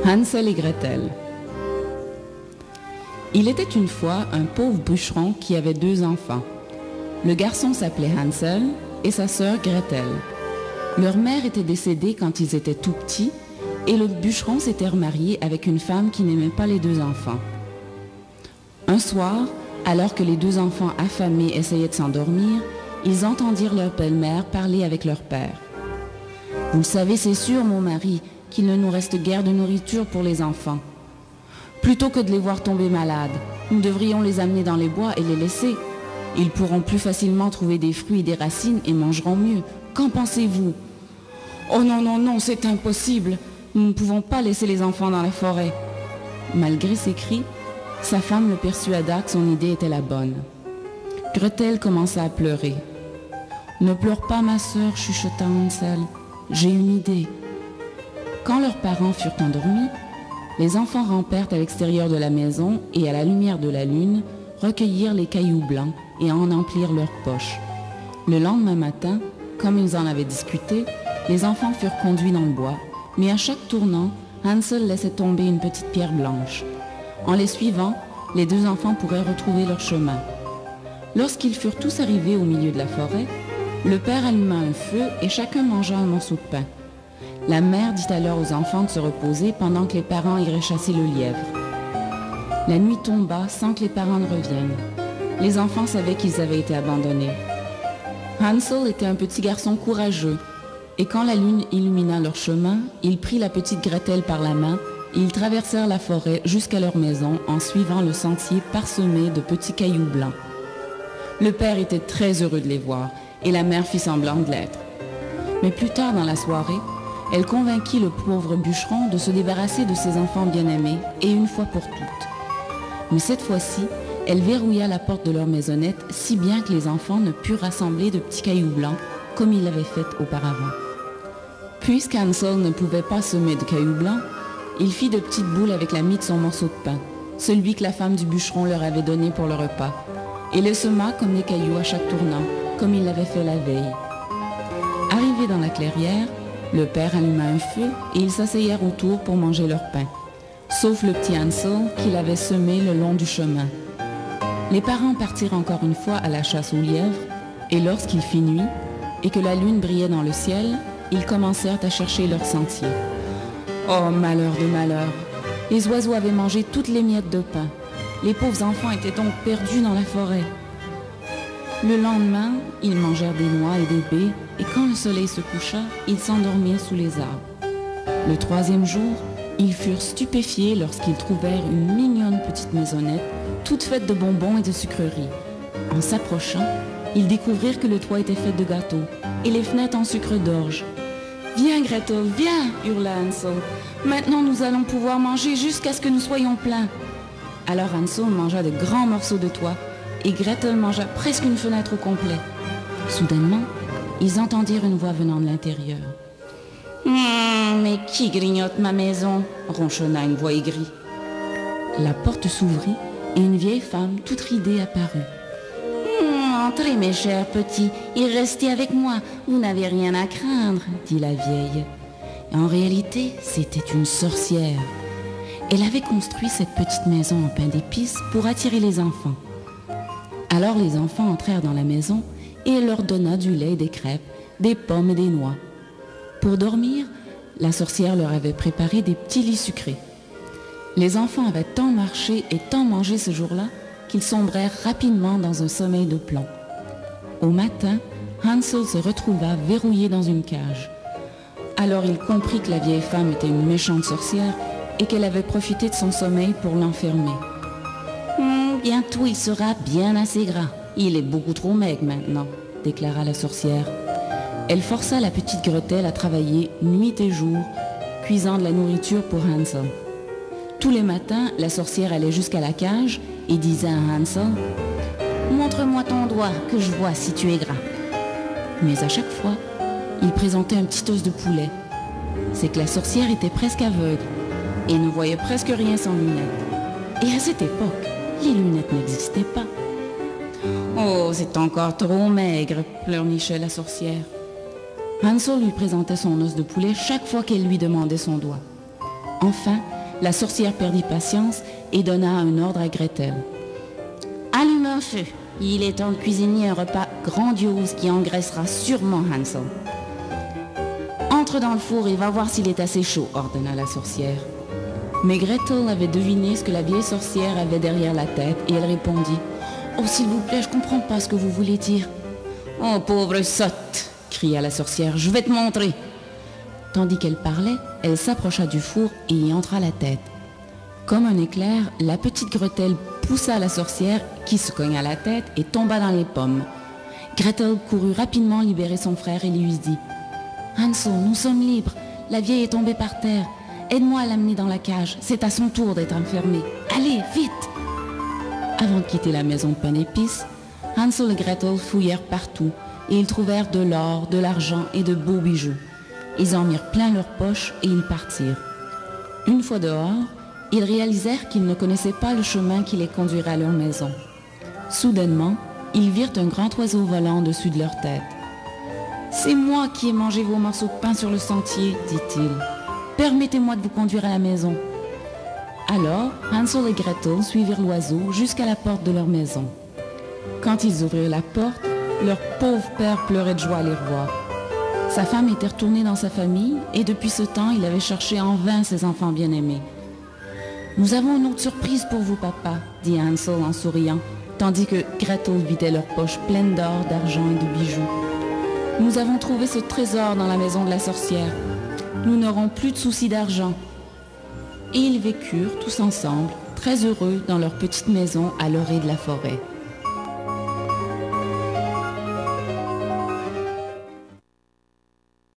Hansel et Gretel. Il était une fois un pauvre bûcheron qui avait 2 enfants. Le garçon s'appelait Hansel et sa sœur Gretel. Leur mère était décédée quand ils étaient tout petits et le bûcheron s'était remarié avec une femme qui n'aimait pas les 2 enfants. Un soir, alors que les 2 enfants affamés essayaient de s'endormir, ils entendirent leur belle-mère parler avec leur père. « Vous le savez, c'est sûr, mon mari, qu'il ne nous reste guère de nourriture pour les enfants. Plutôt que de les voir tomber malades, nous devrions les amener dans les bois et les laisser. Ils pourront plus facilement trouver des fruits et des racines et mangeront mieux. Qu'en pensez-vous ?»« Oh non, non, non, c'est impossible. Nous ne pouvons pas laisser les enfants dans la forêt. » Malgré ses cris, sa femme le persuada que son idée était la bonne. Gretel commença à pleurer. « Ne pleure pas, ma sœur, chuchota Hansel. J'ai une idée. » Quand leurs parents furent endormis, les enfants rampèrent à l'extérieur de la maison et à la lumière de la lune, recueillirent les cailloux blancs et en emplirent leurs poches. Le lendemain matin, comme ils en avaient discuté, les enfants furent conduits dans le bois, mais à chaque tournant, Hansel laissait tomber une petite pierre blanche. En les suivant, les 2 enfants pourraient retrouver leur chemin. Lorsqu'ils furent tous arrivés au milieu de la forêt, le père alluma un feu et chacun mangea un morceau de pain. La mère dit alors aux enfants de se reposer pendant que les parents iraient chasser le lièvre. La nuit tomba sans que les parents ne reviennent. Les enfants savaient qu'ils avaient été abandonnés. Hansel était un petit garçon courageux, et quand la lune illumina leur chemin, il prit la petite Gretel par la main et ils traversèrent la forêt jusqu'à leur maison en suivant le sentier parsemé de petits cailloux blancs. Le père était très heureux de les voir et la mère fit semblant de l'être. Mais plus tard dans la soirée, elle convainquit le pauvre bûcheron de se débarrasser de ses enfants bien-aimés, et une fois pour toutes. Mais cette fois-ci, elle verrouilla la porte de leur maisonnette si bien que les enfants ne purent rassembler de petits cailloux blancs comme ils l'avaient fait auparavant. Puisqu'Hansel ne pouvait pas semer de cailloux blancs, il fit de petites boules avec la mie de son morceau de pain, celui que la femme du bûcheron leur avait donné pour le repas, et les sema comme des cailloux à chaque tournant, comme il l'avait fait la veille. Arrivés dans la clairière, le père alluma un feu et ils s'asseyèrent autour pour manger leur pain, sauf le petit Hansel qu'il avait semé le long du chemin. Les parents partirent encore une fois à la chasse aux lièvres, et lorsqu'il fit nuit et que la lune brillait dans le ciel, ils commencèrent à chercher leur sentier. Oh, malheur de malheur! Les oiseaux avaient mangé toutes les miettes de pain. Les pauvres enfants étaient donc perdus dans la forêt. Le lendemain, ils mangèrent des noix et des baies, et quand le soleil se coucha, ils s'endormirent sous les arbres. Le 3e jour, ils furent stupéfiés lorsqu'ils trouvèrent une mignonne petite maisonnette, toute faite de bonbons et de sucreries. En s'approchant, ils découvrirent que le toit était fait de gâteaux, et les fenêtres en sucre d'orge. « Viens, Gretel, viens !» hurla Hansel. « Maintenant, nous allons pouvoir manger jusqu'à ce que nous soyons pleins. » Alors Hansel mangea de grands morceaux de toit, et Gretel mangea presque une fenêtre au complet. Soudainement, ils entendirent une voix venant de l'intérieur. « Mais qui grignote ma maison ?» ronchonna une voix aigrie. La porte s'ouvrit et une vieille femme toute ridée apparut. « Entrez, mes chers petits, et restez avec moi, vous n'avez rien à craindre, » dit la vieille. En réalité, c'était une sorcière. Elle avait construit cette petite maison en pain d'épices pour attirer les enfants. Alors les enfants entrèrent dans la maison et elle leur donna du lait et des crêpes, des pommes et des noix. Pour dormir, la sorcière leur avait préparé des petits lits sucrés. Les enfants avaient tant marché et tant mangé ce jour-là qu'ils sombrèrent rapidement dans un sommeil de plomb. Au matin, Hansel se retrouva verrouillé dans une cage. Alors il comprit que la vieille femme était une méchante sorcière et qu'elle avait profité de son sommeil pour l'enfermer. Bientôt il sera bien assez gras. Il est beaucoup trop maigre maintenant, déclara la sorcière. Elle força la petite Gretel à travailler nuit et jour, cuisant de la nourriture pour Hansel. Tous les matins, la sorcière allait jusqu'à la cage et disait à Hansel « Montre-moi ton doigt, que je vois si tu es gras. » Mais à chaque fois, il présentait un petit os de poulet. C'est que la sorcière était presque aveugle et ne voyait presque rien sans lunettes. Et à cette époque, les lunettes n'existaient pas. « Oh, c'est encore trop maigre !» pleurnichait la sorcière. Hansel lui présentait son os de poulet chaque fois qu'elle lui demandait son doigt. Enfin, la sorcière perdit patience et donna un ordre à Gretel. Allume un feu. Il est temps de cuisiner un repas grandiose qui engraissera sûrement Hansel. Entre dans le four et va voir s'il est assez chaud, ordonna la sorcière. Mais Gretel avait deviné ce que la vieille sorcière avait derrière la tête et elle répondit « Oh, s'il vous plaît, je comprends pas ce que vous voulez dire. »« Oh, pauvre sotte !» cria la sorcière, « je vais te montrer !» Tandis qu'elle parlait, elle s'approcha du four et y entra la tête. Comme un éclair, la petite Gretel poussa la sorcière qui se cogna la tête et tomba dans les pommes. Gretel courut rapidement libérer son frère et lui dit « Hansel, nous sommes libres. La vieille est tombée par terre. Aide-moi à l'amener dans la cage. C'est à son tour d'être enfermée. Allez, vite !» Avant de quitter la maison de pain d'épices, Hansel et Gretel fouillèrent partout et ils trouvèrent de l'or, de l'argent et de beaux bijoux. Ils en mirent plein leurs poches et ils partirent. Une fois dehors, ils réalisèrent qu'ils ne connaissaient pas le chemin qui les conduirait à leur maison. Soudainement, ils virent un grand oiseau volant au-dessus de leur tête. « C'est moi qui ai mangé vos morceaux de pain sur le sentier, dit-il. Permettez-moi de vous conduire à la maison. » Alors, Hansel et Gretel suivirent l'oiseau jusqu'à la porte de leur maison. Quand ils ouvrirent la porte, leur pauvre père pleurait de joie à les revoir. Sa femme était retournée dans sa famille et depuis ce temps, il avait cherché en vain ses enfants bien-aimés. « Nous avons une autre surprise pour vous, papa, dit Hansel en souriant, tandis que Gretel vidait leurs poches pleines d'or, d'argent et de bijoux. « Nous avons trouvé ce trésor dans la maison de la sorcière. Nous n'aurons plus de soucis d'argent. » Et ils vécurent tous ensemble, très heureux dans leur petite maison à l'orée de la forêt.